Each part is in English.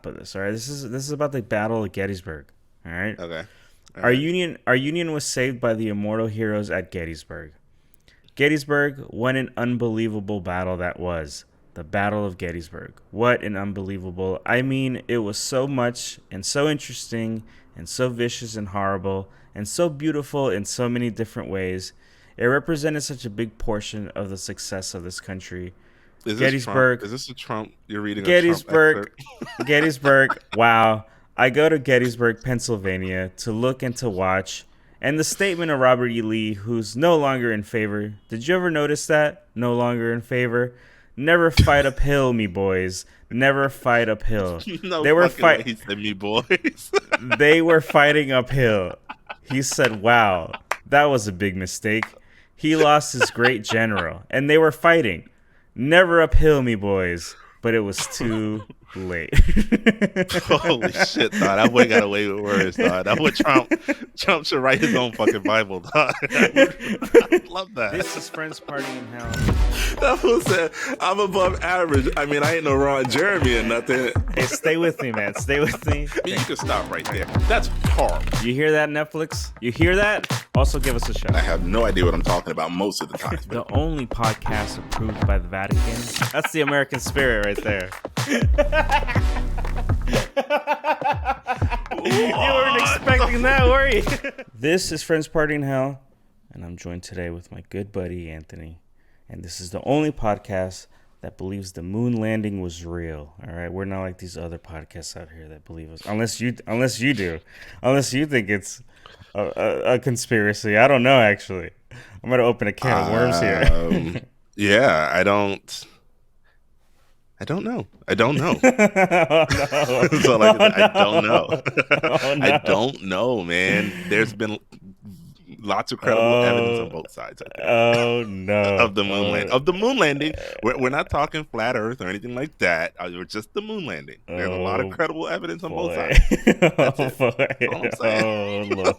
But this, all right. This is about the Battle of Gettysburg. All right. Okay. All Our right. Union was saved by the immortal heroes at Gettysburg. Gettysburg, what an unbelievable battle that was. The Battle of Gettysburg. What an unbelievable. I mean, it was so much and so interesting and so vicious and horrible and so beautiful in so many different ways. It represented such a big portion of the success of this country. Is this Trump? Gettysburg, Is this a Trump? You're reading a Trump Gettysburg, excerpt? Gettysburg. Wow. I go to Gettysburg, Pennsylvania to look and to watch. And the statement of Robert E. Lee, who's no longer in favor. Did you ever notice that? No longer in favor. Never fight uphill, me boys. Never fight uphill. No They were fucking way fight. he said me boys. They were fighting uphill. He said, "Wow, that was a big mistake." He lost his great general, and they were fighting. Never uphill, me boys. But it was too late. Holy shit, dog. That boy got away with words, dog. That boy Trump should write his own fucking Bible, dog. I love that. This is Friends Party in Hell. That fool said, I'm above average. I mean, I ain't no Ron Jeremy or nothing. Hey, stay with me, man. Stay with me. You can stop right there. That's horrible. You hear that, Netflix? You hear that? Also, give us a shout. I have no idea what I'm talking about most of the time. The only podcast approved by the Vatican. That's the American spirit right there. You weren't expecting that, were you? This is Friends Party in Hell, and I'm joined today with my good buddy Anthony. And this is the only podcast that believes the moon landing was real. All right, we're not like these other podcasts out here that believe us, unless you do, unless you think it's a conspiracy. I don't know. Actually, I'm gonna open a can of worms here. Yeah, I don't know. I don't know. Oh no! So like, I don't know. Oh, no. I don't know, man. There's been lots of credible evidence on both sides. I think, Oh no! of the moon landing. Of the moon landing, we're not talking flat Earth or anything like that. We're just the moon landing. There's a lot of credible evidence on both sides. That's it. Boy. All I'm saying. Oh Lord!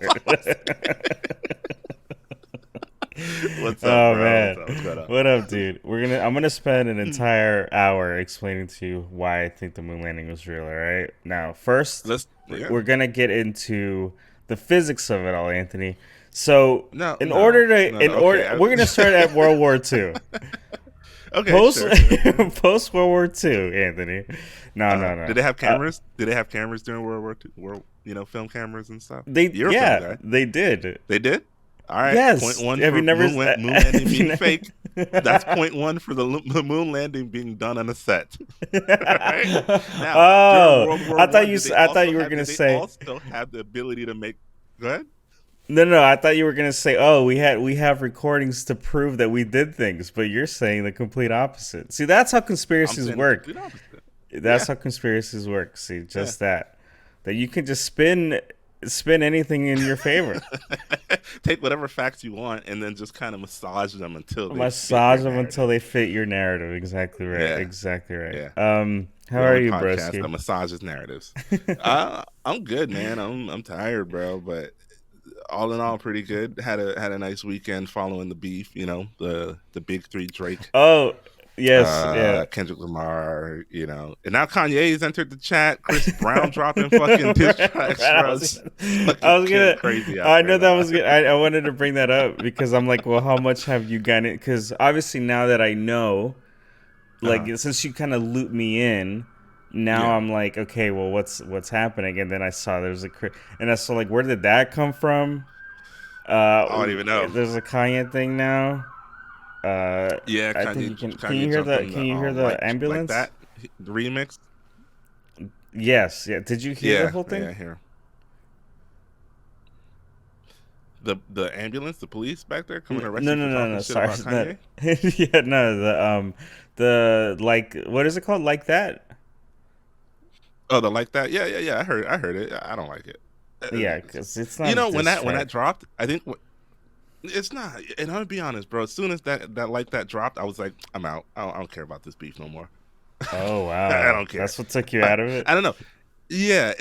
What's up, Oh bro? man, What's up? what up, dude? I'm gonna spend an entire hour explaining to you why I think the moon landing was real. All right. Now, first, we're gonna get into the physics of it all, Anthony. So, we're gonna start at World War II. Okay. Post World War II, Anthony. No. Did they have cameras? Did they have cameras during World War II? Film cameras and stuff. They You're a film guy. they did. They did. All right. Yes. Point one Have for you never moon landing being fake. That's point one for the moon landing being done on a set. Right? Now, during World War I thought you were gonna say. They also have the ability to make. Go ahead. No. I thought you were gonna say, "Oh, we have recordings to prove that we did things," but you're saying the complete opposite. See, that's how conspiracies work. That's how conspiracies work. See, just that you can just spin anything in your favor. Take whatever facts you want and then just kind of massage them until they fit your narrative. Exactly right. Yeah. Exactly right. Yeah. How are you, podcast broski? that massages narratives. I'm good, man. I'm tired, bro, but all in all, pretty good. Had a nice weekend following the beef. The big three Drake. Oh. Yes, Kendrick Lamar, and now Kanye's entered the chat. Chris Brown dropping fucking diss tracks. I was gonna crazy. I know that was good. I wanted to bring that up because I'm like, well, how much have you gotten? Because obviously now that I know, since you kind of looped me in, now I'm like, okay, well, what's happening? And then I saw there's and I saw like, where did that come from? I don't even know. There's a Kanye thing now. Yeah, I think can you hear the ambulance? Like that the remix? Yes, yeah. Did you hear the whole thing? Yeah, I hear. The ambulance, the police back there coming to arrest you for talking shit about Kanye? Yeah, no, the like, what is it called? Like that? Oh, the like that? Yeah. I heard it. I don't like it. Yeah, because it's not. When that dropped, I think. It's not, and I'll be honest, bro. As soon as that dropped, I was like, I'm out. I don't care about this beef no more. Oh wow, I don't care. That's what took you out of it. I don't know. Yeah,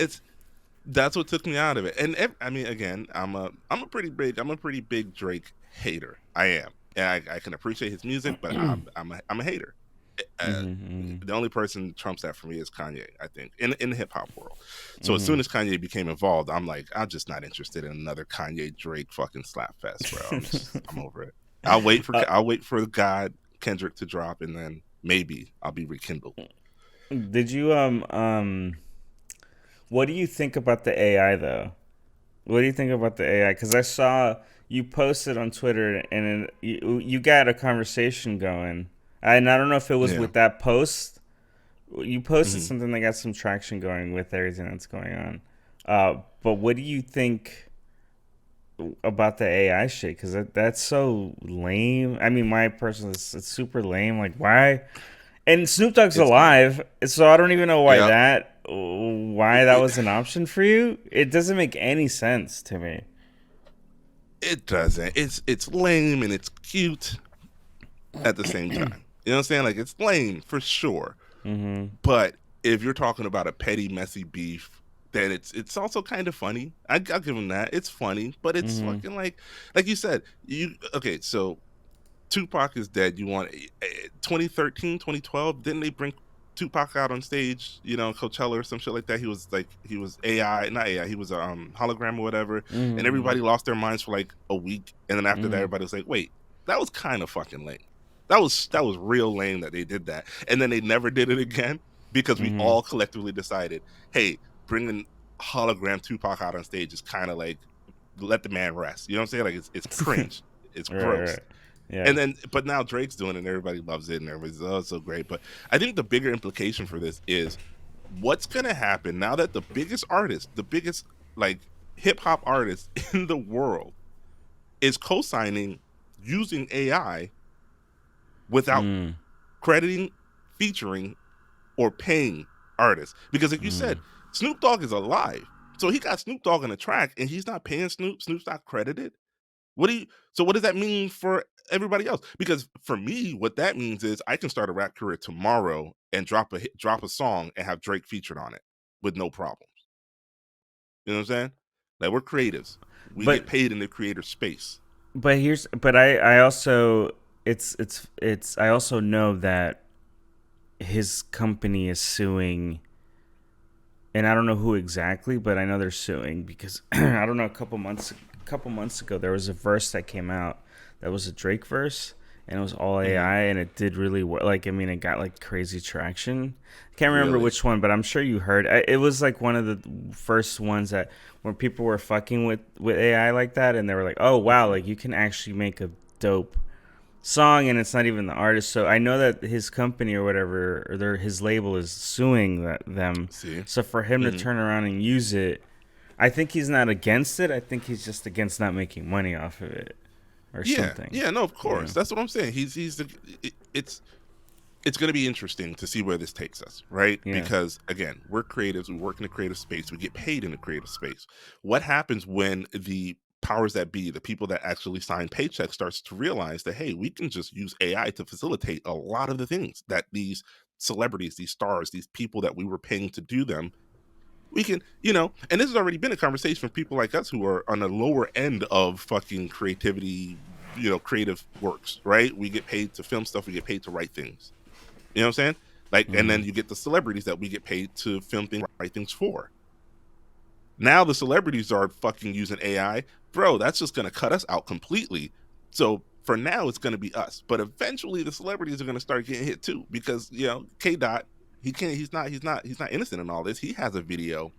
that's what took me out of it. And I mean, again, I'm a pretty big Drake hater. I am, and I can appreciate his music, but I'm a hater. The only person trumps that for me is Kanye, I think, in the hip hop world. So as Mm-hmm. soon as Kanye became involved, I'm like, I'm just not interested in another Kanye Drake fucking slap fest, bro. I'm over it. I'll wait for God Kendrick to drop, and then maybe I'll be rekindled. Did you what do you think about the AI though? What do you think about the AI? Because I saw you posted on Twitter and you got a conversation going. And I don't know if it was Yeah. with that post. You posted Mm-hmm. something that got some traction going with everything that's going on. But what do you think about the AI shit? Because that's so lame. I mean, my personal, it's super lame. Like, why? And Snoop Dogg's It's lame. alive, so I don't even know Yeah. why that was an option for you. It doesn't make any sense to me. It doesn't. It's lame and it's cute at the same time. You know what I'm saying? Like, it's lame for sure. Mm-hmm. But if you're talking about a petty, messy beef, then it's also kind of funny. I'll give him that. It's funny, but it's Mm-hmm. fucking like you said. Okay? So Tupac is dead. You want 2013, 2012? Didn't they bring Tupac out on stage? Coachella or some shit like that. He was AI, not AI. He was a hologram or whatever, and Mm-hmm. everybody lost their minds for like a week, and then after that, Mm-hmm. everybody was like, "Wait, that was kind of fucking lame. That was real lame that they did that." And then they never did it again because we Mm-hmm. all collectively decided, hey, bringing hologram Tupac out on stage is kind of like, let the man rest. You know what I'm saying? Like, it's cringe. It's Right. gross. Right. Yeah. And then, but now Drake's doing it and everybody loves it and everybody's, oh, it's so great. But I think the bigger implication for this is what's going to happen now that the biggest artist, the biggest like hip hop artist in the world is co-signing using AI without Mm. crediting, featuring, or paying artists. Because like you said, Mm. Snoop Dogg is alive. So he got Snoop Dogg on the track and he's not paying Snoop. Snoop's not credited. So what does that mean for everybody else? Because for me, what that means is I can start a rap career tomorrow and drop a song and have Drake featured on it with no problems. You know what I'm saying? Like, we're creatives. We get But paid in the creator space. I also it's I also know that his company is suing, and I don't know who exactly, but I know they're suing because I don't know, a couple months ago there was a verse that came out that was a Drake verse, and it was all Hmm. AI, and it did really well. Like, I mean, it got like crazy traction. Can't remember Really? which one, but I'm sure you heard. It was like one of the first ones that when people were fucking with AI like that, and they were like, "Oh wow, Hmm. like you can actually make a dope song, and it's not even the artist." So I know that his company or whatever, or his label is suing them. See? So for him to Hmm. turn around and use it, I think he's not against it. I think he's just against not making money off of it or Yeah. something. Yeah. No, of Yeah. course. That's what I'm saying. It's going to be interesting to see where this takes us, right? Yeah. Because again, we're creatives, we work in the creative space, we get paid in the creative space. What happens when the powers that be, the people that actually sign paychecks, starts to realize that, hey, we can just use AI to facilitate a lot of the things that these celebrities, these stars, these people that we were paying to do them, we can, and this has already been a conversation for people like us who are on the lower end of fucking creativity, creative works, right? We get paid to film stuff, we get paid to write things. You know what I'm saying? Like, and Mm-hmm. then you get the celebrities that we get paid to film things, write things for. Now the celebrities are fucking using AI, bro. That's just gonna cut us out completely. So for now, it's gonna be us, but eventually the celebrities are gonna start getting hit too, because K Dot, he can't, he's not innocent in all this. He has a video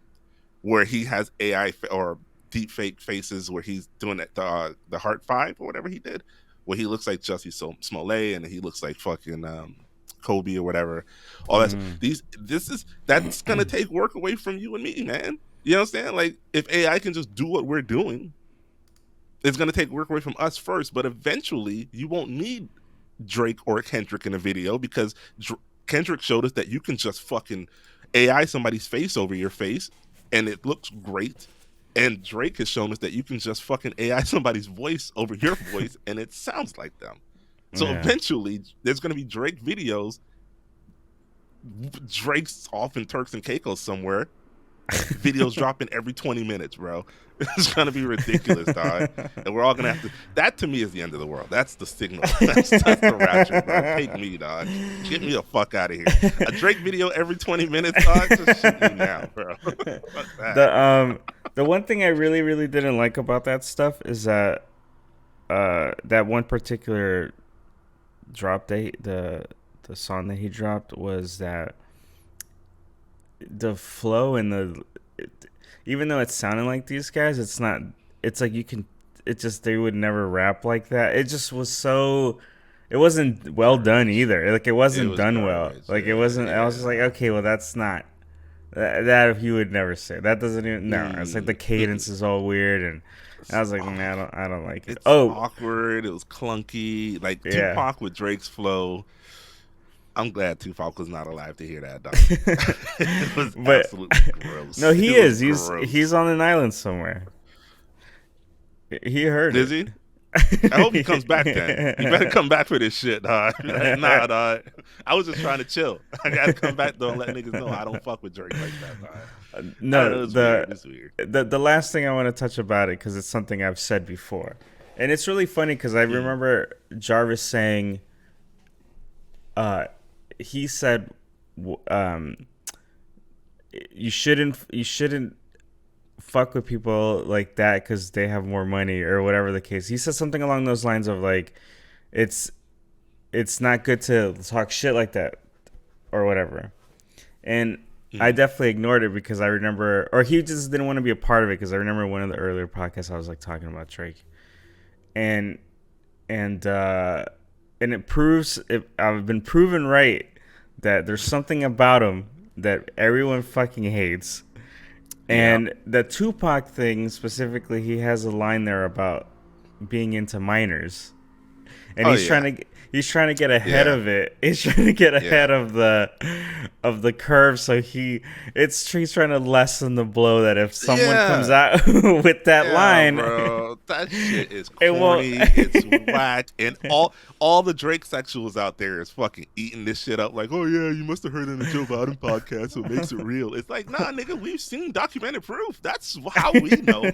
where he has AI or deep fake faces where he's doing that the Heart Five or whatever he did, where he looks like Jussie Smollett and he looks like fucking Kobe or whatever. All that. Mm-hmm. That's gonna take work away from you and me, man. You know what I'm saying? Like, if AI can just do what we're doing, it's gonna take work away from us first, but eventually you won't need Drake or Kendrick in a video because Kendrick showed us that you can just fucking AI somebody's face over your face and it looks great. And Drake has shown us that you can just fucking AI somebody's voice over your voice and it sounds like them. So Yeah. eventually there's going to be Drake videos. Drake's off in Turks and Caicos somewhere Videos dropping every 20 minutes, bro. It's gonna be ridiculous, dog. And we're all gonna have to. That to me is the end of the world. That's the signal. That's the rapture, bro. Take me, dog. Get me the fuck out of here. A Drake video every 20 minutes, dog. Just shoot me now, bro. Fuck that. The one thing I really, really didn't like about that stuff is that that one particular drop the song that he dropped was that the flow and even though it sounded like these guys, it's not. It's like they would never rap like that. It just was so. It wasn't well done either. Like it wasn't done well. Like it wasn't. I was just like, okay, well that's not. That he would never say. That doesn't even. No, it's like the cadence is all weird, and I was like, man, I don't like it. It's awkward. It was clunky. Like Tupac with Drake's flow. I'm glad Tupac was not alive to hear that, dog. It was absolutely gross. No, he is. He's on an island somewhere. He heard it. Is he? I hope he comes back then. You better come back for this shit, dog. Nah, dog. I was just trying to chill. I gotta come back though and let niggas know I don't fuck with Drake like that, dog. No, it's weird. The last thing I want to touch about it, because it's something I've said before, and it's really funny because I remember Jarvis saying, he said, you shouldn't fuck with people like that because they have more money or whatever the case. He said something along those lines of like, it's not good to talk shit like that or whatever. And I definitely ignored it because I remember, or he just didn't want to be a part of it because I remember one of the earlier podcasts I was like talking about Drake, and it proves I've been proven right that there's something about him that everyone fucking hates. And the Tupac thing specifically, he has a line there about being into minors, and he's trying to get ahead of it. He's trying to get ahead of the curve. So he's trying to lessen the blow that if someone comes out with that line, bro, that shit is corny. It's whack, and all the Drake sexuals out there is fucking eating this shit up. Like, oh yeah, you must have heard it in the Joe Biden podcast, so it makes it real. It's like, nah, nigga, we've seen documented proof. That's how we know.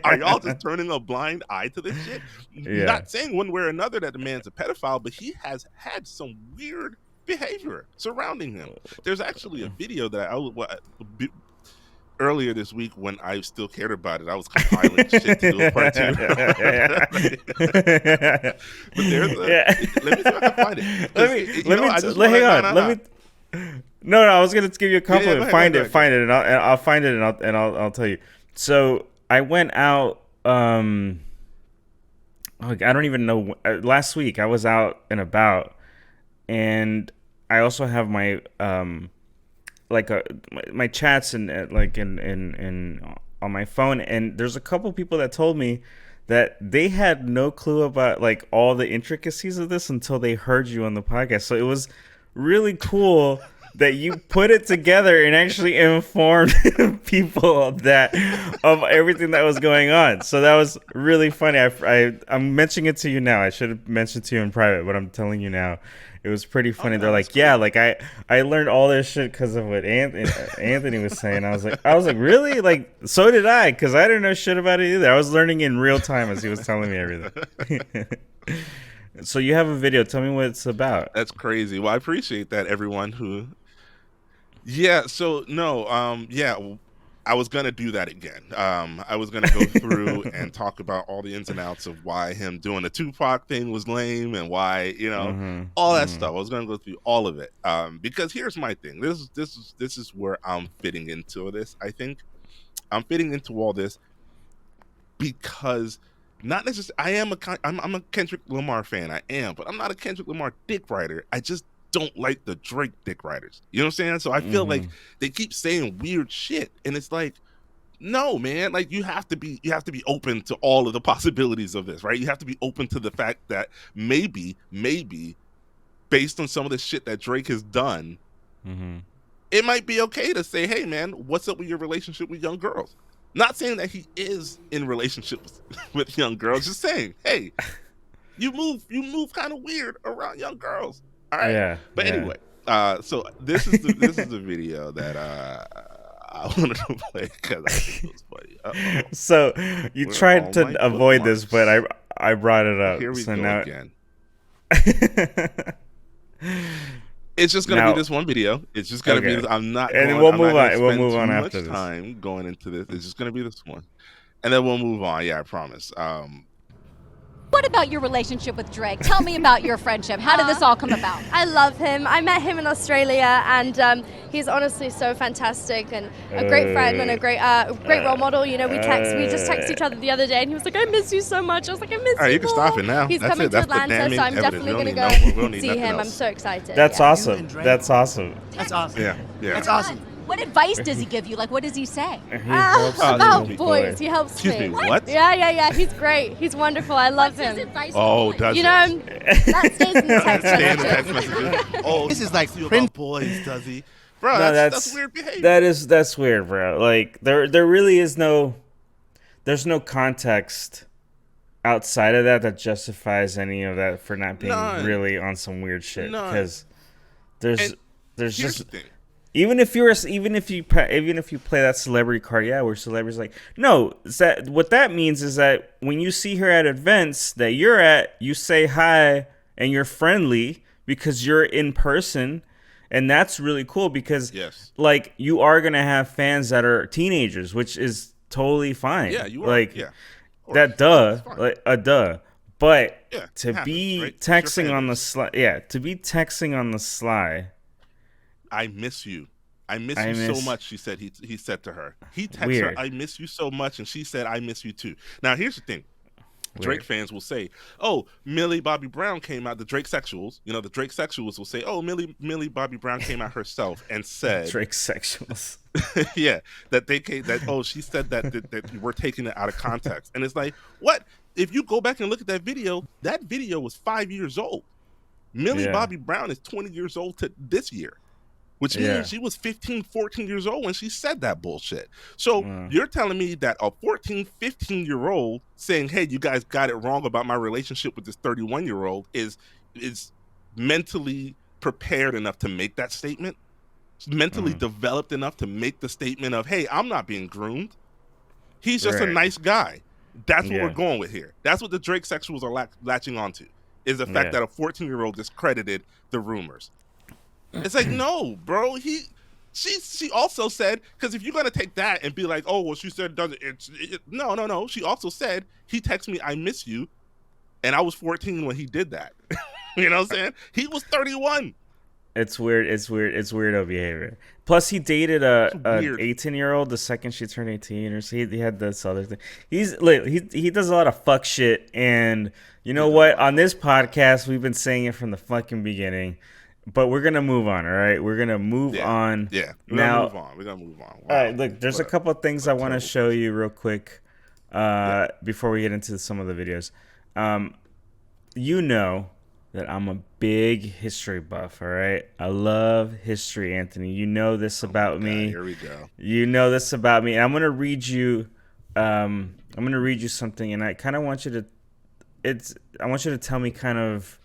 Are y'all just turning a blind eye to this shit? Not saying one way or another that the man's a pedophile, but he has had some weird behavior surrounding him. There's actually a video that earlier this week when I still cared about it. I was compiling shit to do a part 2. But there's let me see if I can find it. Hang on. No, I was gonna give you a compliment. Find it, and I'll find it, and I'll tell you. So I went out. I don't even know. Last week I was out and about, and I also have my my chats and in on my phone. And there's a couple people that told me that they had no clue about like all the intricacies of this until they heard you on the podcast. So it was really cool that you put it together and actually informed people of everything that was going on. So that was really funny. I'm mentioning it to you now. I should have mentioned to you in private, but I'm telling you now. It was pretty funny. They're like, cool. Yeah, like I learned all this shit because of what Anthony was saying. I was like, really? Like, so did I, because I didn't know shit about it either. I was learning in real time as he was telling me everything. So you have a video. Tell me what it's about. That's crazy. Well, I appreciate that, everyone who. Yeah. So no. I was gonna do that again. I was gonna go through and talk about all the ins and outs of why him doing the Tupac thing was lame and why all that stuff. I was gonna go through all of it because here's my thing. This is where I'm fitting into this. I think I'm fitting into all this because not necessarily I'm a Kendrick Lamar fan. I am, but I'm not a Kendrick Lamar dick writer. I just don't like the Drake dick writers. You know what I'm saying? So I feel like they keep saying weird shit, and it's like, no, man. Like you have to be open to all of the possibilities of this, right? You have to be open to the fact that maybe based on some of the shit that Drake has done, it might be okay to say, hey, man, what's up with your relationship with young girls? Not saying that he is in relationships with young girls, just saying, hey, you move kind of weird around young girls. All right. Yeah. But anyway, so this is the video that I wanted to play because I think it was funny. So you tried to avoid this, but I brought it up. Here we so go now... again. It's just gonna be this one video. It's just gonna be. I'm not. And going, we'll I'm move not on. We'll move on too after much this. Time going into this. It's just gonna be this one, and then we'll move on. Yeah, I promise. What about your relationship with Drake? Tell me about your friendship. How did this all come about? I love him. I met him in Australia, and he's honestly so fantastic and a great friend and a great role model. You know, we just texted each other the other day, and he was like, "I miss you so much." I was like, "I miss you." All right, you can stop it now. He's That's coming it. to That's the Atlanta, so I'm damning definitely evidence. gonna We don't go need see nothing him. else. I'm so excited. That's yeah. awesome. That's awesome. That's awesome. Yeah. That's awesome. What advice does he give you? Like, what does he say? About boys, he helps Excuse me. What? Yeah. He's great. He's wonderful. I love What's his him. advice? Oh, does You it? know, that stays in the text Stay in the messages. text messages. Oh, This is like you Prince. about boys, does he? Bro, No, that's weird behavior. That's weird, bro. Like there really is there's no context outside of that justifies any of that for not being None. really on some weird shit. None. Because there's Here's just the thing. even if you play that celebrity card, yeah, where celebrities like no, what that means is that when you see her at events that you're at, you say hi and you're friendly because you're in person. And that's really cool because, Yes. like, you are going to have fans that are teenagers, which is totally fine. Yeah, you are. Like, Yeah. that like, a duh. But Yeah, to happens, be right? It's your texting on the fandom. sly, I miss you. I miss you so much, she said. He said to her. He texted Weird. her, I miss you so much, and she said, I miss you too. Now, here's the thing. Drake Weird. fans will say, "Oh, Millie Bobby Brown came out." The Drake sexuals, the Drake sexuals will say, "Oh, Millie Bobby Brown came out herself and said, Drake sexuals. yeah, that they came that. Oh, she said that we're taking it out of context." And it's like, what? If you go back and look at that video was 5 years old. Millie Yeah. Bobby Brown is 20 years old this year, which means Yeah. she was 15, 14 years old when she said that bullshit. So you're telling me that a 14, 15-year-old saying, "Hey, you guys got it wrong about my relationship with this 31-year-old" is mentally prepared enough to make that statement? Mentally developed enough to make the statement of, "Hey, I'm not being groomed. He's just a Right. nice guy." That's what Yeah. we're going with here. That's what the Drake sexuals are latching onto, is the fact Yeah. that a 14-year-old discredited the rumors. It's like, no, bro. She also said, because if you're gonna take that and be like, "Oh, well, she said it doesn't," no. She also said he texted me, "I miss you," and I was 14 when he did that. You know what I'm saying? He was 31. It's weird. It's weirdo behavior. Plus, he dated an weird. 18-year-old the second she turned 18, or so he had this other thing. He does a lot of fuck shit, and you know what? On this podcast, we've been saying it from the fucking beginning. But we're gonna move on, all right? We're gonna move on. Yeah. We're now. gonna move on. Wow. All right, look. There's a couple of things I want to show you real quick before we get into some of the videos. You know that I'm a big history buff, all right? I love history, Anthony. You know this about me. Here we go. You know this about me. And I'm gonna read you. I'm gonna read you something, and I kind of want you to. I want you to tell me kind of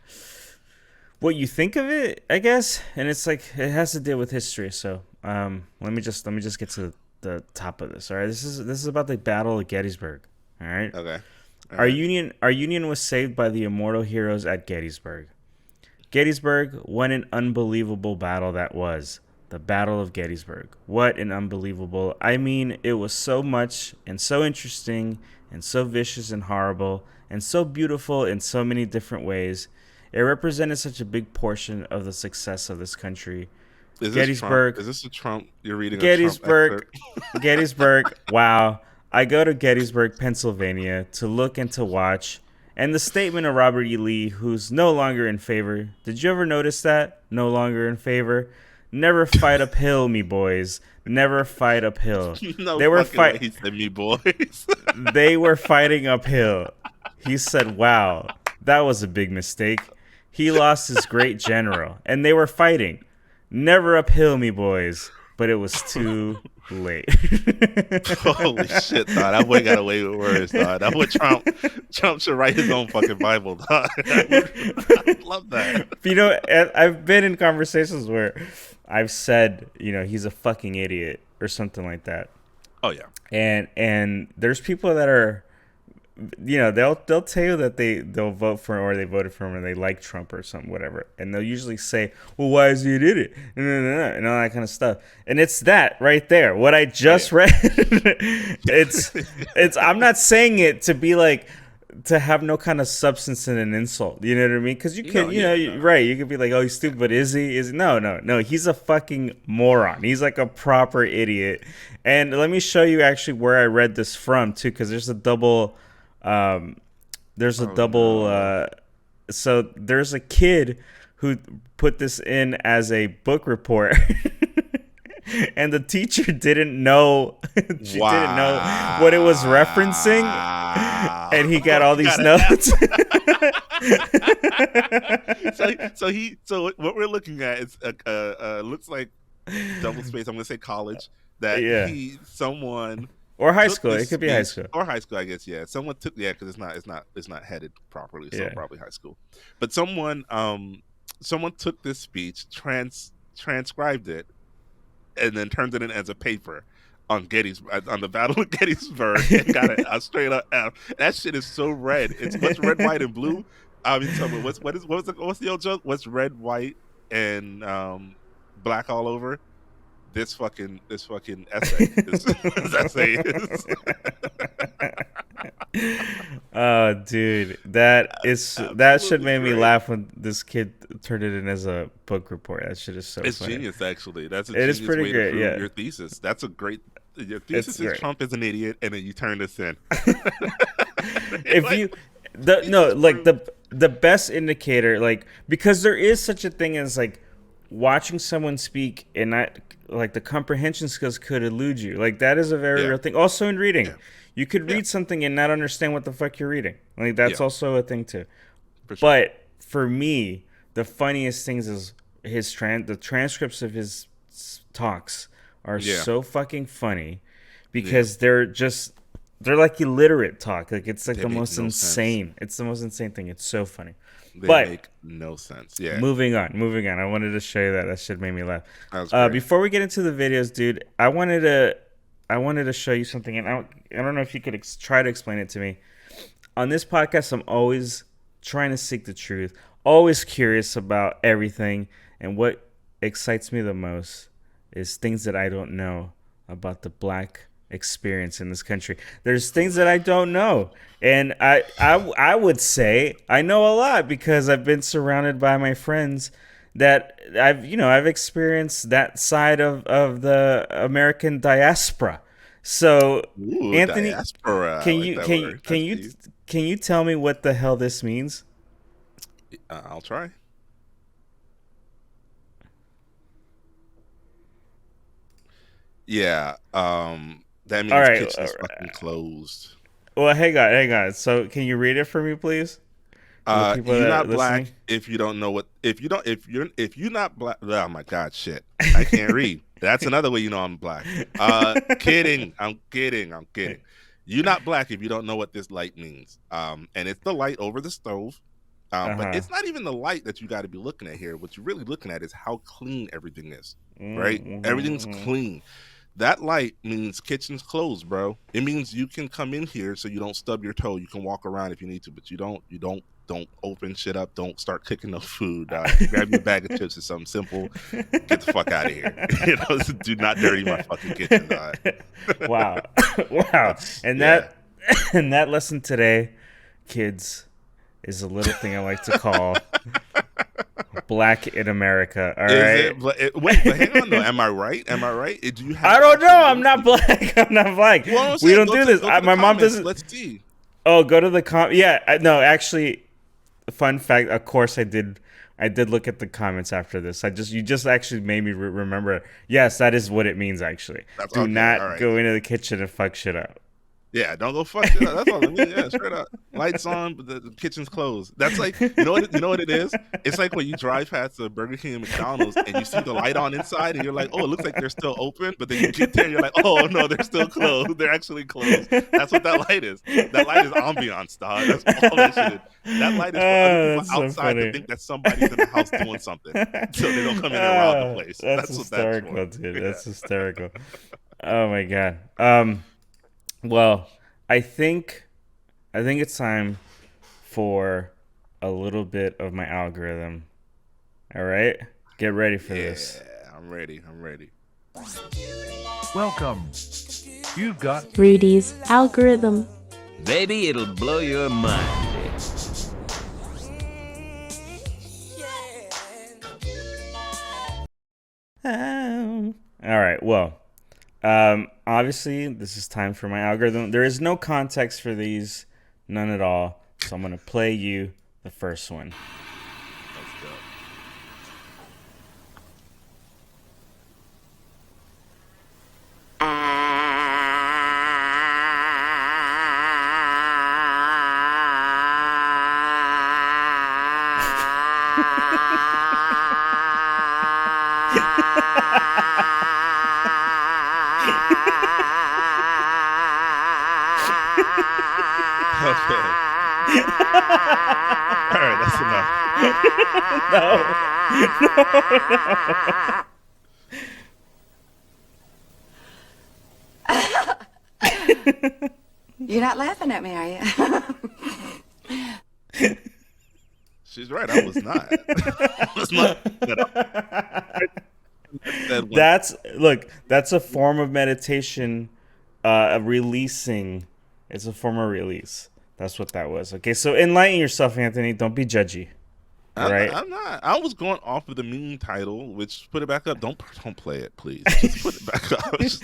what you think of it, I guess. And it's like it has to deal with history. So let me just get to the top of this. All right, this is about the Battle of Gettysburg. All right. Okay. Our union was saved by the immortal heroes at Gettysburg. Gettysburg, what an unbelievable battle that was. The Battle of Gettysburg. What an unbelievable. I mean, it was so much and so interesting and so vicious and horrible and so beautiful in so many different ways. It represented such a big portion of the success of this country. Is Gettysburg. Is this a Trump? You're reading Gettysburg. a Trump excerpt? Gettysburg. Wow. I go to Gettysburg, Pennsylvania to look and to watch. And the statement of Robert E. Lee, who's no longer in favor. Did you ever notice that? No longer in favor. Never fight uphill, me boys. Never fight uphill. No, they were fighting. He said, "Me boys." They were fighting uphill. He said, "Wow, that was a big mistake." He lost his great general, and they were fighting. Never uphill, me boys. But it was too late. Holy shit, dog. That boy got away with words, dog. That boy Trump should write his own fucking Bible, dog. I love that. You know, I've been in conversations where I've said, he's a fucking idiot. or something like that. Oh yeah. And there's people that are, they'll tell you that they'll vote for him or they voted for him or they like Trump or something, whatever. And they'll usually say, well, why is he did it? And all that kind of stuff. And it's that right there. What I just read, it's I'm not saying it to be like, to have no kind of substance in an insult. You know what I mean? Because you can, right. You could be like, oh, he's stupid, but is he? No. He's a fucking moron. He's like a proper idiot. And let me show you actually where I read this from too, because there's a double, so there's a kid who put this in as a book report. And the teacher didn't know. Didn't know what it was referencing, and he got all these notes. So what we're looking at is looks like double space. I'm gonna say college. Someone or high school. It could be high school or high school, I guess. Yeah, someone took because it's not headed properly, so probably high school. But someone took this speech, transcribed it, and then turned it in as a paper on the Battle of Gettysburg and got a straight up F. That shit is so red. It's what's red, white, and blue. I mean, tell me what's the old joke? What's red, white, and black all over? This fucking essay. This essay is. Oh, dude, that should make me laugh when this kid turned it in as a book report. That shit is so. It's funny. genius, actually. That's a it genius is pretty way great. to prove Yeah, your thesis. That's a great. Your thesis is Trump is an idiot, and then you turn this in. The best indicator, like, because there is such a thing as like watching someone speak and not like the comprehension skills could elude you. Like that is a very real thing. Also in reading. Yeah. You could read something and not understand what the fuck you're reading. Like that's also a thing too. For sure. But for me, the funniest things is the transcripts of his talks are so fucking funny because they're like illiterate talk. Like it's like the most insane. Sense. It's the most insane thing. It's so funny. They make no sense. Yeah. Moving on. I wanted to show you that. That shit made me laugh. Before we get into the videos, dude, I wanted to show you something, and I don't know if you could try to explain it to me. On this podcast, I'm always trying to seek the truth, always curious about everything, and what excites me the most is things that I don't know about the black experience in this country. There's things that I don't know, and I would say I know a lot because I've been surrounded by my friends that I've experienced that side of the American diaspora. So Anthony, diaspora. can you tell me what the hell this means? I'll try. Yeah. That means kitchen's fucking closed. Well, hang on. So can you read it for me, please? You're not black if you don't know what if you're not black. Oh my god, shit! I can't read. That's another way you know I'm black. Kidding. I'm kidding. You're not black if you don't know what this light means. And it's the light over the stove. But it's not even the light that you got to be looking at here. What you're really looking at is how clean everything is. Right? Everything's clean. That light means kitchen's closed, bro. It means you can come in here so you don't stub your toe. You can walk around if you need to, but you don't open shit up. Don't start cooking no food. Grab your bag of chips or something simple. Get the fuck out of here. Do not dirty my fucking kitchen. Wow. And that lesson today, kids, is a little thing I like to call black in America. All right. Wait, but hang on though. Am I right? Do you have I don't know. I'm not black. Well, we don't do this. My mom doesn't. Let's see. Oh, go to the Yeah. No, actually, fun fact. Of course, I did look at the comments after this. You just actually made me remember. Yes, that is what it means. Actually, do not go into the kitchen and fuck shit up. Yeah, don't go fuck it up. That's all I mean. Yeah, straight up. Lights on, but the kitchen's closed. That's like, you know what it is? It's like when you drive past the Burger King and McDonald's and you see the light on inside and you're like, oh, it looks like they're still open. But then you get there and you're like, oh, no, they're still closed. They're actually closed. That's what that light is. That light is ambiance, dog. That's all that shit is. That light is for other people outside to think that somebody's in the house doing something. So they don't come in and rob the place. That's what hysterical, that's for. dude. That's hysterical. Oh, my God. Well, I think it's time for a little bit of my algorithm. All right? Get ready for this. Yeah, I'm ready. Welcome. You've got Rudy's algorithm. Baby, it'll blow your mind. All right. Well, obviously, this is time for my algorithm. There is no context for these, none at all. So I'm going to play you the first one. Let's go. Okay. All right, that's enough. You're not laughing at me, are you? She's right. I was not. I was not. That's a form of meditation, releasing. It's a form of release. That's what that was. Okay, so enlighten yourself, Anthony. Don't be judgy. All right? I'm not. I was going off of the meme title, which put it back up. Don't play it, please. Just put it back up. Just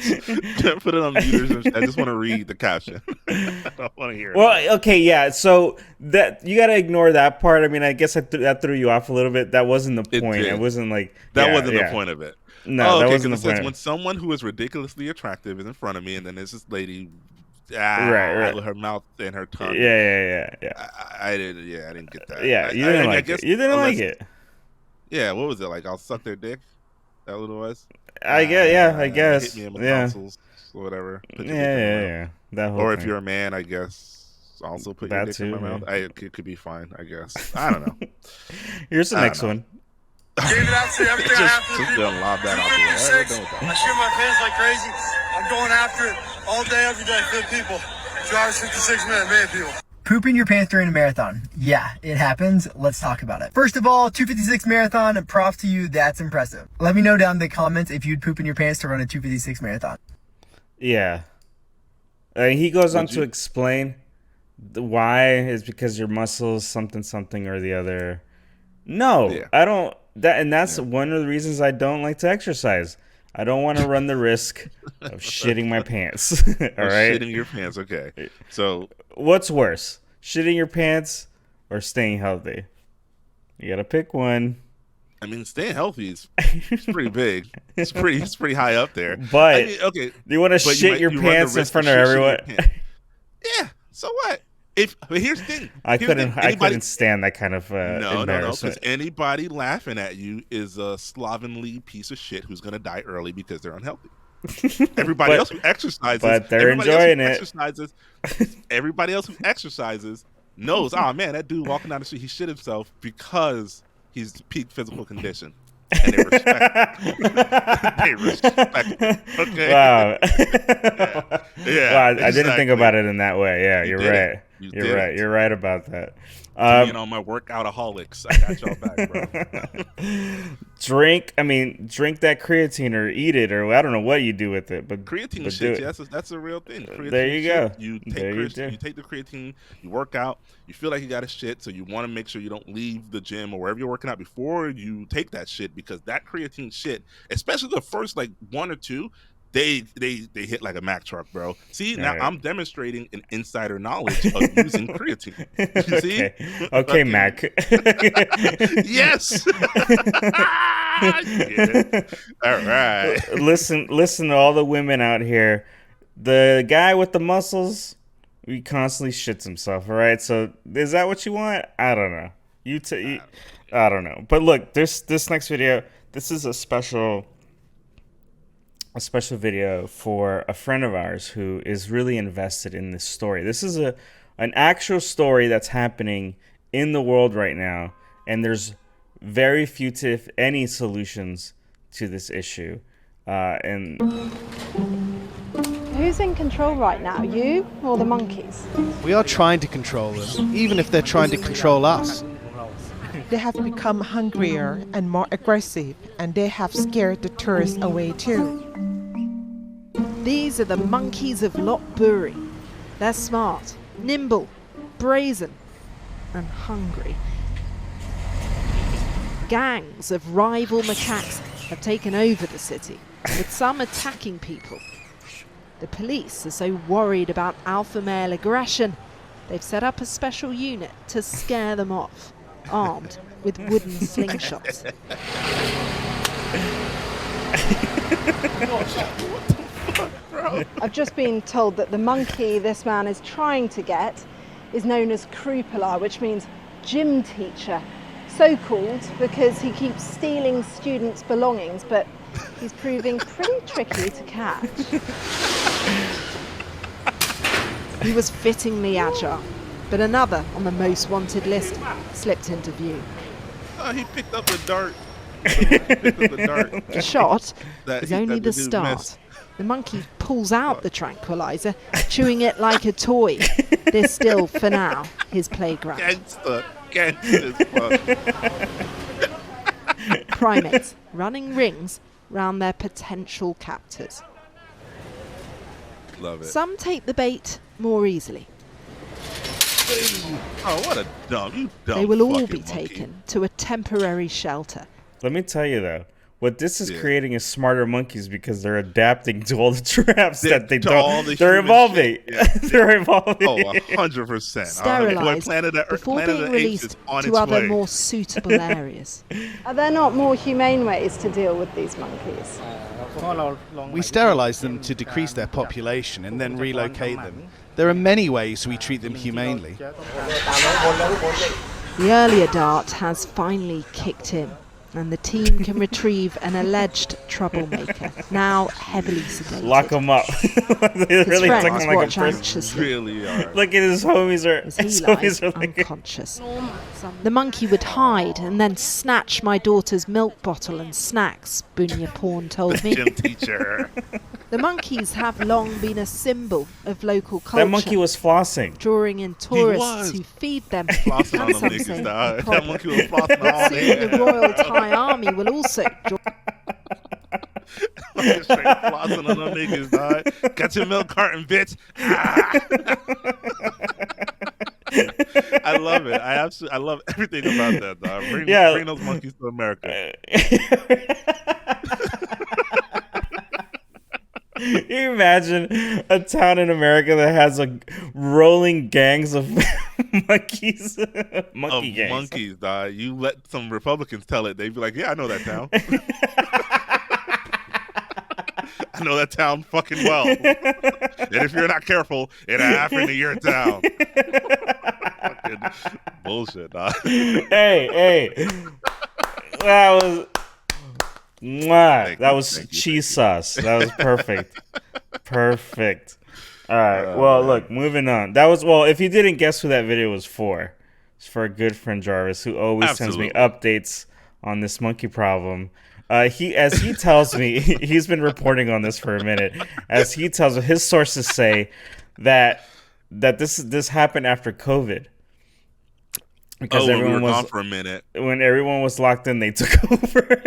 put it on meters. I just want to read the caption. I don't want to hear it. Well, okay, yeah. So that you got to ignore that part. I mean, I guess that threw you off a little bit. That wasn't the point. It wasn't like that wasn't the point of it. No, that wasn't the point. point. When someone who is ridiculously attractive is in front of me, and then there's this lady. Right. With her mouth and her tongue. Yeah. I didn't get that. Yeah, you didn't like it. You didn't like it. Yeah, what was it like? I'll suck their dick. That what it was? I guess. Hit me in my tonsils or whatever. Yeah. That whole or thing. if you're a man, I guess also put your dick in my mouth. It could be fine, I guess. I don't know. Here's the next one. Gave it out to everything I have to the people. Lob that out I shit my pants like crazy. I'm going after it all day, every day for the people. 2 hours, 56 minutes, man, people. Pooping your pants during a marathon. Yeah, it happens. Let's talk about it. First of all, 256 marathon, props to you. That's impressive. Let me know down in the comments if you'd poop in your pants to run a 256 marathon. Yeah. He goes on to explain why is because your muscles something or the other. No, yeah. I don't. That's one of the reasons I don't like to exercise. I don't want to run the risk of shitting my pants. All right? Shitting your pants, okay. So what's worse, shitting your pants or staying healthy? You got to pick one. I mean, staying healthy is pretty big. It's pretty high up there. But I mean, okay, you want to shit your pants in front of everyone? Yeah. So what? But here's the thing. I couldn't stand that kind of no, because anybody laughing at you is a slovenly piece of shit who's gonna die early because they're unhealthy. Everybody else who exercises, but they're enjoying it. Everybody else who exercises knows. Oh man, that dude walking down the street, he shit himself because he's peak physical condition. And they respect it. They respect it. Okay. Wow. Yeah. Wow, I didn't think about it in that way. Yeah, you're right. You're right. You're right about that. On my workoutaholics, I got y'all back, bro. Drink that creatine or eat it, or I don't know what you do with it, but creatine shit. That's a real thing. Creatine there you go. You take the creatine, you work out, you feel like you got a shit, so you want to make sure you don't leave the gym or wherever you're working out before you take that shit, because that creatine shit, especially the first like 1 or 2. They hit like a Mack truck, bro. See, now I'm demonstrating an insider knowledge of using creatine. You see? Okay, Mac. Yes. Yeah. All right. Listen to all the women out here The guy with the muscles, he constantly shits himself. All right, so is that what you want? I don't know. I don't know. But look, this next video. This is a special video for a friend of ours who is really invested in this story. This is an actual story that's happening in the world right now, and there's very few, if any, solutions to this issue. And who's in control right now, you or the monkeys? We are trying to control them, even if they're trying to control us. They have become hungrier and more aggressive, and they have scared the tourists away too. These are the monkeys of Lopburi. They're smart, nimble, brazen, and hungry. Gangs of rival macaques have taken over the city, with some attacking people. The police are so worried about alpha male aggression, they've set up a special unit to scare them off, armed with wooden slingshots. I've just been told that the monkey this man is trying to get is known as Krupala, which means gym teacher. So called because he keeps stealing students' belongings, but he's proving pretty tricky to catch. He was fittingly agile, but another on the most wanted list slipped into view. Oh, he picked up the dart. The shot is only the dude start. missed. The monkey pulls out the tranquilizer, chewing it like a toy. This still, for now, his playground. Gangster as fuck. Primates running rings round their potential captors. Love it. Some take the bait more easily. Oh, what a dumb They will all fucking be monkey. taken to a temporary shelter. let me tell you though, what this is creating is smarter monkeys because they're adapting to all the traps that they don't. They're evolving. They're evolving. Oh, 100%. Sterilised Planet of before Planet being of the Apes is released on to its other way. more suitable areas. Are there not more humane ways to deal with these monkeys? We sterilize them to decrease their population and then relocate them. There are many ways we treat them humanely. The earlier dart has finally kicked in, and the team can retrieve an alleged troublemaker, now heavily sedated. Lock him up. They His really took friends him like watch a person. anxiously. Really are. Look at his homies are. As he His lies homies are like. unconscious. The monkey would hide and then snatch my daughter's milk bottle and snacks, Bunya Porn told me. Gym teacher. The monkeys have long been a symbol of local culture. That monkey was flossing. Drawing in tourists was. who feed them. Flossing on and them some niggas, say dog. a That problem. monkey was flossing all Soon the day. Royal Thai Army will also join. Straight flossing on them niggas, dog. Got your milk carton, bitch. Ah. I love it. I love everything about that, dog. Bring those monkeys to America. Can you imagine a town in America that has rolling gangs of monkeys? Monkey gangs. Monkeys, dog. You let some Republicans tell it, they'd be like, yeah, I know that town. I know that town fucking well. And if you're not careful, it'll happen to your town. Fucking bullshit, dog. Hey. That was... Mwah. That was cheese sauce. That was perfect. Perfect. All right. Well, look, moving on. That was, well, if you didn't guess who that video was for, it's for a good friend Jarvis who always sends me updates on this monkey problem. As he tells me, he's been reporting on this for a minute. As he tells me, his sources say that this happened after COVID. Because we were gone for a minute. When everyone was locked in, they took over.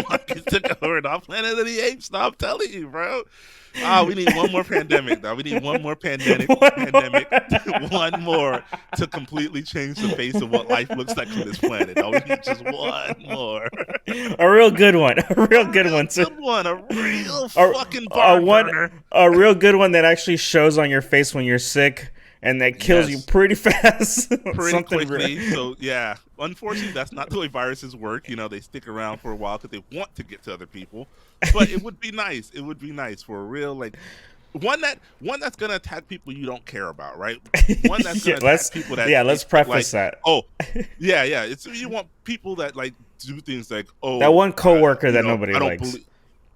Monkeys took over the Planet of the Apes. I'm telling you, bro. We need one more pandemic, though. We need one more pandemic. One more to completely change the face of what life looks like on this planet. We need just one more. A real good one. A real good one. A real fucking barn burner. A real good one that actually shows on your face when you're sick. And that kills you pretty fast. Pretty quickly. So, yeah. Unfortunately, that's not the way viruses work. You know, they stick around for a while because they want to get to other people. But it would be nice. It would be nice for a real, one that's gonna attack people you don't care about, right? One that's gonna attack people that let's preface that. Oh, yeah. It's you want people that like do things like that one coworker that nobody likes.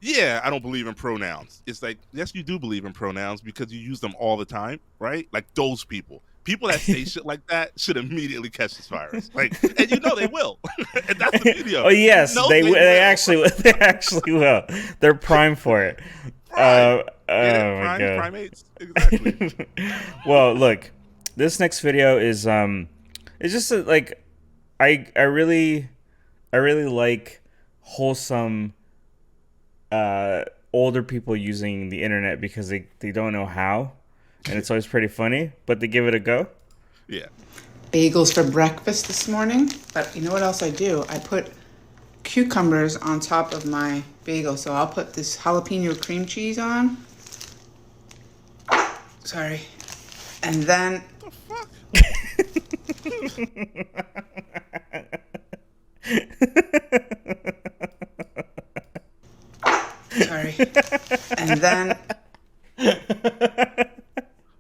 I don't believe in pronouns. It's like, yes, you do believe in pronouns because you use them all the time, right? Like those people that say shit like that should immediately catch this virus. Like, and you know they will. And that's the video. Oh yes, they actually will. They're prime for it. Oh my God. Primates. Exactly. Well, look, this next video is it's just like I really like wholesome older people using the internet because they don't know how, and it's always pretty funny, but they give it a go. Yeah. Bagels for breakfast this morning, but you know what else I do? I put cucumbers on top of my bagel, so I'll put this jalapeno cream cheese on. Sorry. And then sorry. And then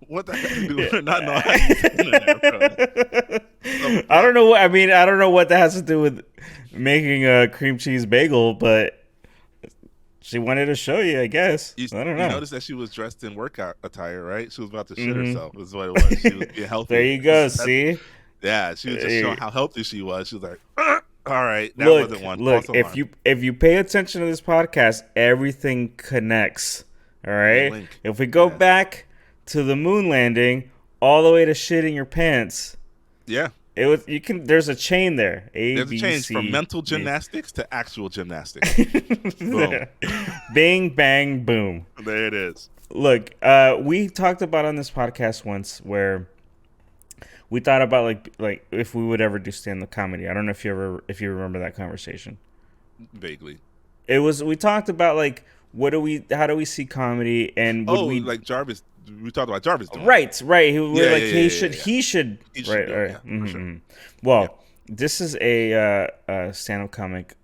what the heck do we not know how you get in there, bro? I don't know. I mean, I don't know what that has to do with making a cream cheese bagel, but she wanted to show you, I guess. I don't know. You noticed that she was dressed in workout attire, right? She was about to shit herself. Is what it was. She was being healthy. There you go. See? Yeah, she was just showing how healthy she was. She was like, all right, that wasn't one. Look, if you pay attention to this podcast, everything connects. All right. If we go back to the moon landing, all the way to shitting your pants. Yeah. There's a chain there. There's a change from mental gymnastics to actual gymnastics. Boom. Bing, bang, boom. There it is. Look, we talked about on this podcast once where we thought about like if we would ever do stand-up comedy. I don't know if you remember that conversation. Vaguely. We talked about like how do we see comedy, and like Jarvis. We talked about Jarvis doing right. He should. Right. Yeah, for sure. Well, this is a stand-up comic,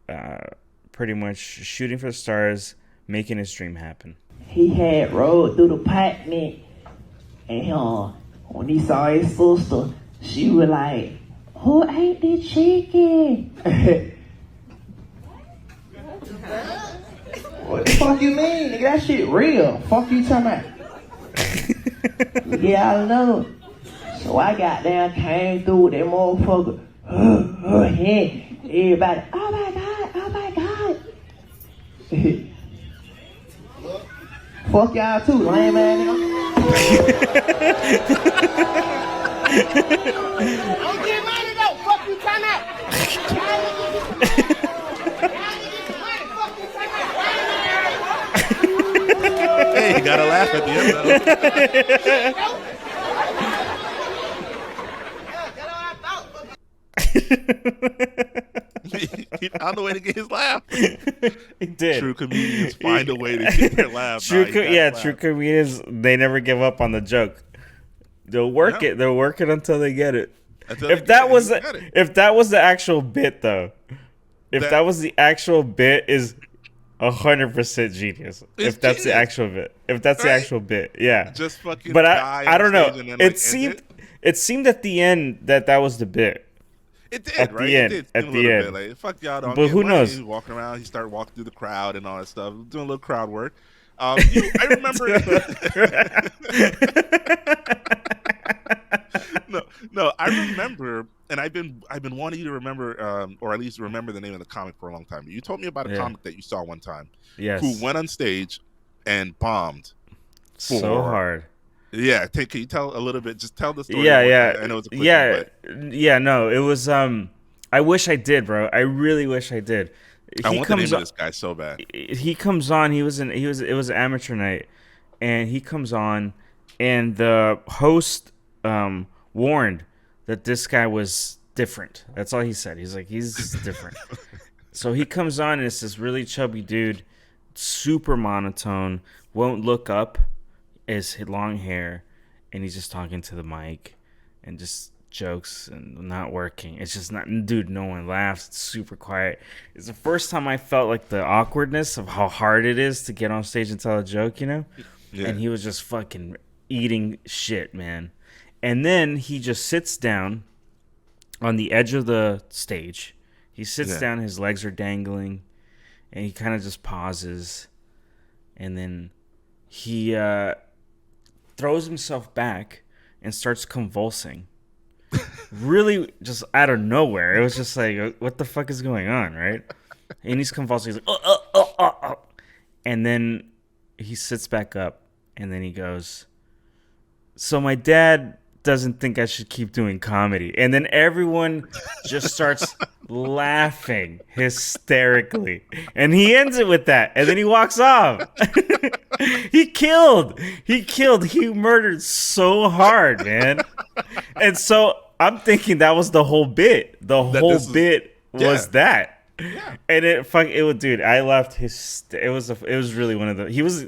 pretty much shooting for the stars, making his dream happen. He had rode through the picnic, and when he saw his sister, she was like, "Who ate the chicken?" What the fuck you mean? Nigga, that shit real. Fuck you talking about? Yeah, I know. So I got down, came through with that motherfucker. Everybody, oh my God. Fuck y'all too, lame ass nigga. Don't get money though. Fuck you, time out. Hey, you gotta laugh at the end He found a way to get his laugh. He did. True comedians find a way to get their laugh. True comedians, they never give up on the joke. They'll work it. They'll work it until they get it. If that was the actual bit, though, that was the actual bit, is 100% genius. If that's the actual bit. Yeah. Just fucking. But I don't know. It seemed at the end that was the bit. It did, at right? The end, it did at the end. Bit. Like, fuck y'all, don't but get who money. knows? He's walking around. He started walking through the crowd and all that stuff, doing a little crowd work. I remember. No, I remember, and I've been wanting you to remember, or at least remember the name of the comic for a long time. You told me about a comic that you saw one time, who went on stage and bombed so hard. Yeah, can you tell a little bit? Just tell the story. Yeah. I know it's a quick one, No, it was. I wish I did, bro. I really wish I did. I want the name of this guy so bad. He comes on. It was an amateur night, and he comes on, and the host warned that this guy was different. That's all he said. He's like, he's different. So he comes on, and it's this really chubby dude, super monotone, won't look up, his long hair, and he's just talking to the mic and just jokes and not working. It's just not, dude, no one laughs. It's super quiet. It's the first time I felt like the awkwardness of how hard it is to get on stage and tell a joke, you know? and he was just fucking eating shit, man. And then he just sits down on the edge of the stage. He sits down, his legs are dangling, and he kind of just pauses, and then he throws himself back and starts convulsing. Really, just out of nowhere. It was just like, what the fuck is going on, right? And he's convulsing. He's like, and then he sits back up, and then he goes, so my dad doesn't think I should keep doing comedy. And then everyone just starts laughing hysterically. And he ends it with that. And then he walks off. He killed. He murdered so hard, man. And so I'm thinking that was the whole bit. The whole bit was that. Yeah. And it was, dude, I laughed it was really one of the, he was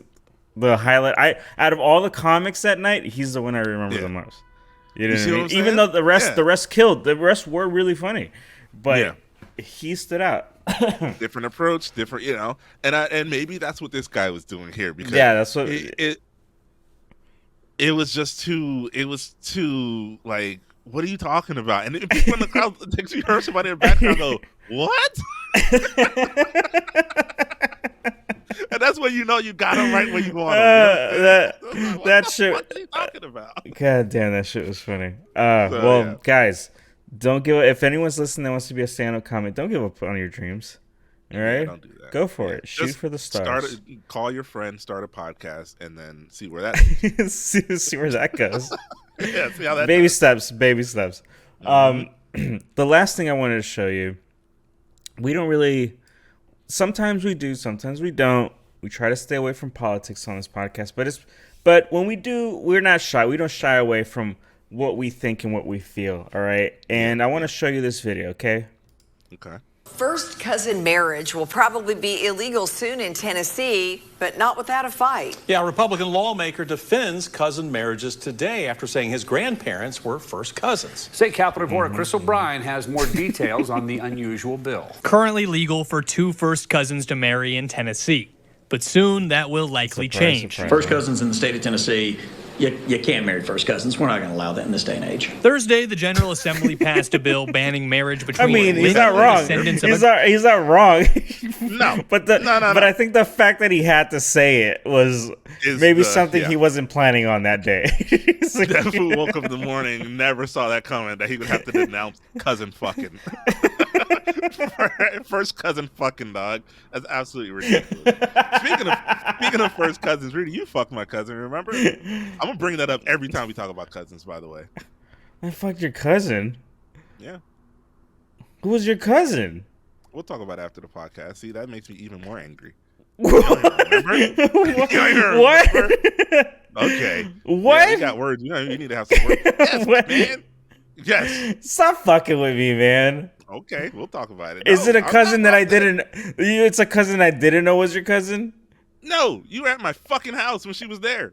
the highlight. Out of all the comics that night, he's the one I remember the most. You know what I mean? Even though the rest killed, the rest were really funny, but he stood out. Different approach, different, you know, and maybe that's what this guy was doing here, because that's what it was just too. It was too like, what are you talking about? And people in the crowd, you heard somebody in the background go, "What?" And that's when you know you got him right where you want him. That shit. What are you talking about? God damn, that shit was funny. Guys, don't give up. If anyone's listening that wants to be a stand-up comic, don't give up on your dreams. All right, don't do that. Go for it. Shoot for the stars. Call your friend, start a podcast, and then see where that see where that goes. See how that baby steps. Mm-hmm. The last thing I wanted to show you, we don't really. Sometimes we do, sometimes we don't. We try to stay away from politics on this podcast, but when we do, we're not shy. We don't shy away from what we think and what we feel. All right, and I want to show you this video. Okay. First cousin marriage will probably be illegal soon in Tennessee, but not without a fight. Yeah, a Republican lawmaker defends cousin marriages today after saying his grandparents were first cousins. State Capitol reporter Crystal Bryan has more details on the unusual bill. Currently legal for two first cousins to marry in Tennessee, but soon that will likely change. First cousins in the state of Tennessee, you can't marry first cousins. We're not going to allow that in this day and age. Thursday, the General Assembly passed a bill banning marriage between he's not wrong. He's not wrong. No, but I think the fact that he had to say it was something he wasn't planning on that day. That fool woke up in the morning, never saw that coming, that he would have to denounce cousin fucking. First cousin fucking, dog. That's absolutely ridiculous. Speaking of first cousins, Rudy, you fucked my cousin, remember? I'm gonna bring that up every time we talk about cousins, by the way. I fucked your cousin? Yeah. Who was your cousin? We'll talk about it after the podcast. See, that makes me even more angry. You don't even remember? What? Okay. What? Yeah, you got words. You need to have some words. Yes, man. Yes. Stop fucking with me, man. Okay, we'll talk about it. Is it a cousin that I didn't? It's a cousin I didn't know was your cousin? No, you were at my fucking house when she was there.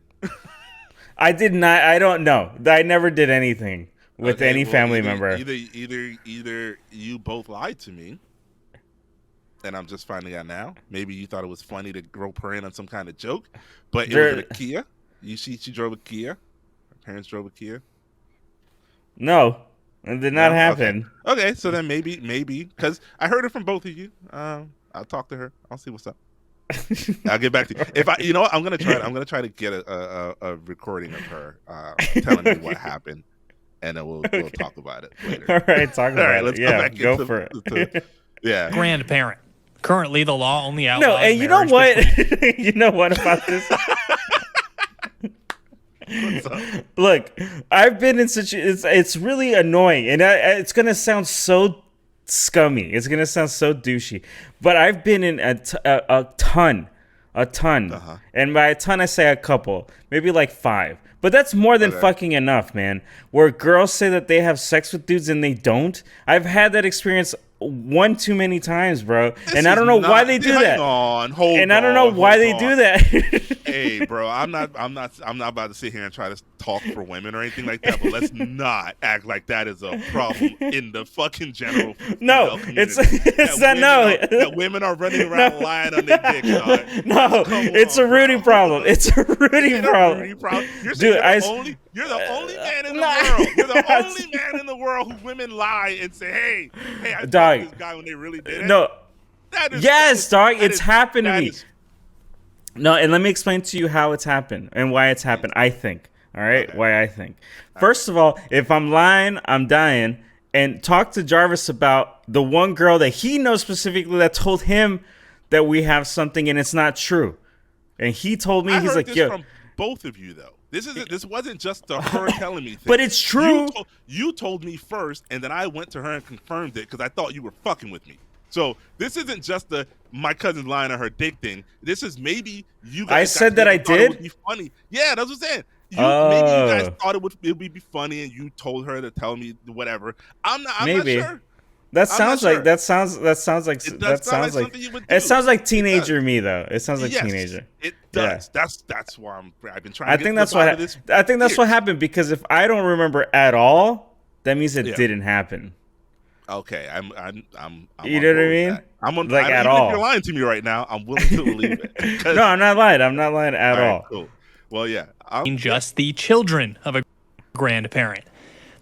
I did not. I don't know. I never did anything with any family member. Either you both lied to me, and I'm just finding out now. Maybe you thought it was funny to rope her in on some kind of joke, but it was in a Kia. She drove a Kia. Her parents drove a Kia. No, it did not happen. Okay, so then maybe because I heard it from both of you. I'll talk to her. I'll see what's up. I'll get back to you. If you know what, I'm gonna try to get a recording of her telling me what happened, and then we'll talk about it later. All right, talk about it. Let's go for it. Yeah, grandparent. Currently, the law only outlaws. No, and you know what? You know what about this? Look, I've been in such. It's really annoying, and it's gonna sound so scummy. It's gonna sound so douchey, but I've been in a ton, and by a ton I say a couple, maybe like 5. But that's more than fucking enough, man. Where girls say that they have sex with dudes and they don't. I've had that experience one too many times, bro. And I don't know why they do that. Hold and I don't know why they do that. Hey, bro, I'm not about to sit here and try to talk for women or anything like that. But let's not act like that is a problem in the fucking general. No, it's that no. That women are running around lying on their dicks. No, it's a Rudy problem. It's a Rudy problem. You're Dude, you're the only man in the world. You're the only man in the world who women lie and say, "Hey, I dog, fucked this guy when they really did it." No, dog, it's happened to me. No, and let me explain to you how it's happened and why it's happened. I think, all right, Okay. why I think. First of all, if I'm lying, I'm dying. And talk to Jarvis about the one girl that he knows specifically that told him that we have something and it's not true. And he told me, I he's heard like, this yo. from both of you though. This wasn't just her telling me things. But it's true. You told me first, and then I went to her and confirmed it because I thought you were fucking with me. So this isn't just my cousin lying on her dick thing. This is maybe you guys. I said that I did. It would be funny. Yeah, that's what I'm saying. Maybe you guys thought it would be funny, and you told her to tell me whatever. I'm not sure. That sounds like it sounds like teenager me though. It sounds like teenager. It does. Yeah. That's why I've been trying. I think that's what happened because if I don't remember at all, that means it didn't happen. Okay, I'm you know what I mean? I'm on, like at even all. If you're lying to me right now, I'm willing to believe it. No, I'm not lying. I'm not lying at all. Cool. Well, yeah. Just the children of a grandparent.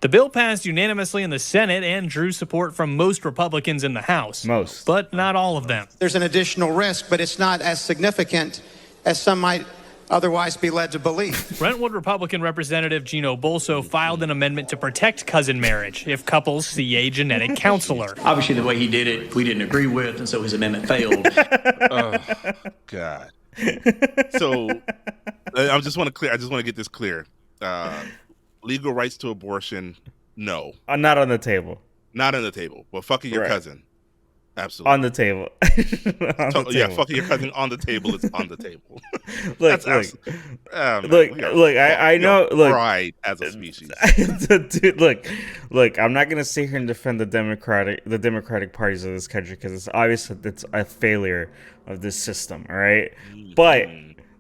The bill passed unanimously in the Senate and drew support from most Republicans in the House. Most. But not all of them. There's an additional risk, but it's not as significant as some might otherwise be led to believe. Brentwood Republican Representative Gino Bolso filed an amendment to protect cousin marriage if couples see a genetic counselor. Obviously, the way he did it, we didn't agree with, and so his amendment failed. Oh, God. So I just want to get this clear. Legal rights to abortion, no. Not on the table. Not on the table. But fucking your cousin, absolutely. On the table. Yeah, fucking your cousin on the table is on the table. Look, I know. Look, pride as a species. Dude, look. I'm not gonna sit here and defend the Democratic parties of this country because it's obvious that it's a failure of this system. All right, but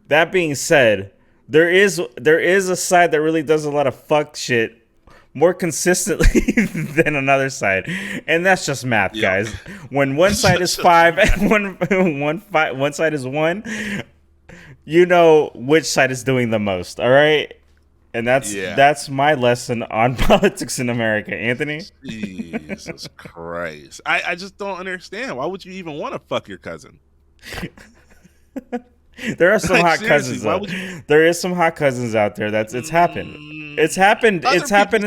that being said. There is a side that really does a lot of fuck shit more consistently than another side, and that's just math, guys. When one side is 5 and one side is 1, you know which side is doing the most. All right, and that's my lesson on politics in America, Anthony. Jesus Christ, I just don't understand. Why would you even want to fuck your cousin? There are some hot cousins. There is some hot cousins out there. It's happened. It's happened.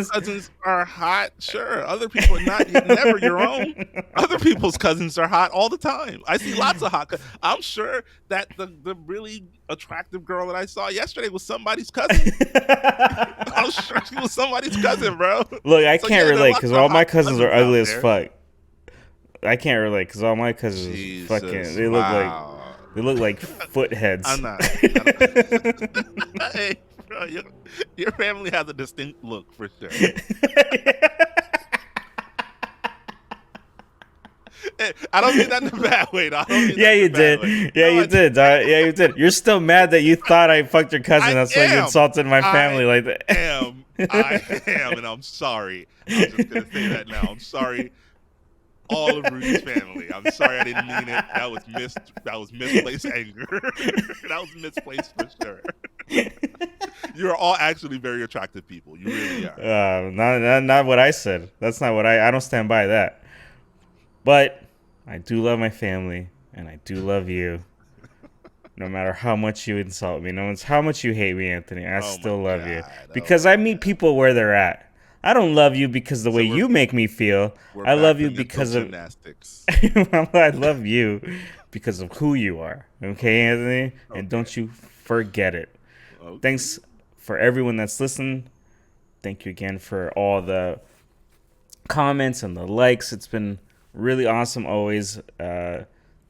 Cousins are hot. Sure. Other people are not. Never your own. Other people's cousins are hot all the time. I see lots of hot. I'm sure that the really attractive girl that I saw yesterday was somebody's cousin. I'm sure she was somebody's cousin, bro. Look, I can't relate because all my cousins are ugly as fuck. I can't relate because all my cousins fucking. They look like foot heads. I'm not. Hey, bro, your family has a distinct look for sure. I don't mean that in a bad way. Yeah, you did. Yeah, you did. Yeah, you did. You're still mad that you thought I fucked your cousin. That's why you insulted my family like that. I am, and I'm sorry. I'm just gonna say that now. I'm sorry. All of Rudy's family. I'm sorry I didn't mean it. That was misplaced anger. That was misplaced for sure. You're all actually very attractive people. You really are. Not what I said. That's not what I don't stand by that. But I do love my family and I do love you. No matter how much you insult me, no matter how much you hate me, Anthony, I still love you. Because I meet people where they're at. I don't love you because the way you make me feel. I love you because of gymnastics. I love you because of who you are. Okay, Anthony? Okay. And don't you forget it. Okay. Thanks for everyone that's listened. Thank you again for all the comments and the likes. It's been really awesome always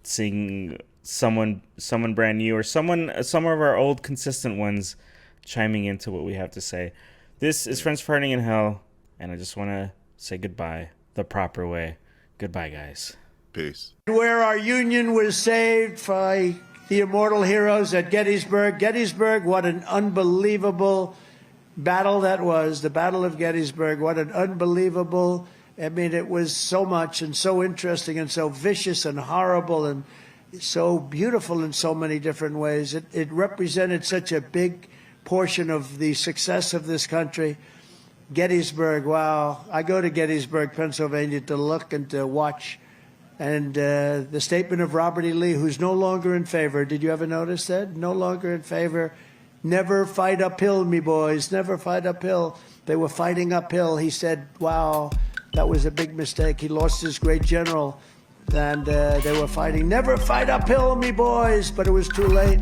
seeing someone brand new or some of our old consistent ones chiming into what we have to say. This is Friends Farting in Hell, and I just want to say goodbye the proper way. Goodbye, guys. Peace. Where our union was saved by the immortal heroes at Gettysburg. Gettysburg, what an unbelievable battle that was. The Battle of Gettysburg, what an unbelievable, I mean, it was so much and so interesting and so vicious and horrible and so beautiful in so many different ways. It represented such a big portion of the success of this country. Gettysburg, wow. I go to Gettysburg, Pennsylvania to look and to watch. And the statement of Robert E. Lee, who's no longer in favor. Did you ever notice that? No longer in favor. Never fight uphill, me boys. Never fight uphill. They were fighting uphill. He said, wow, that was a big mistake. He lost his great general. And they were fighting, never fight uphill, me boys. But it was too late.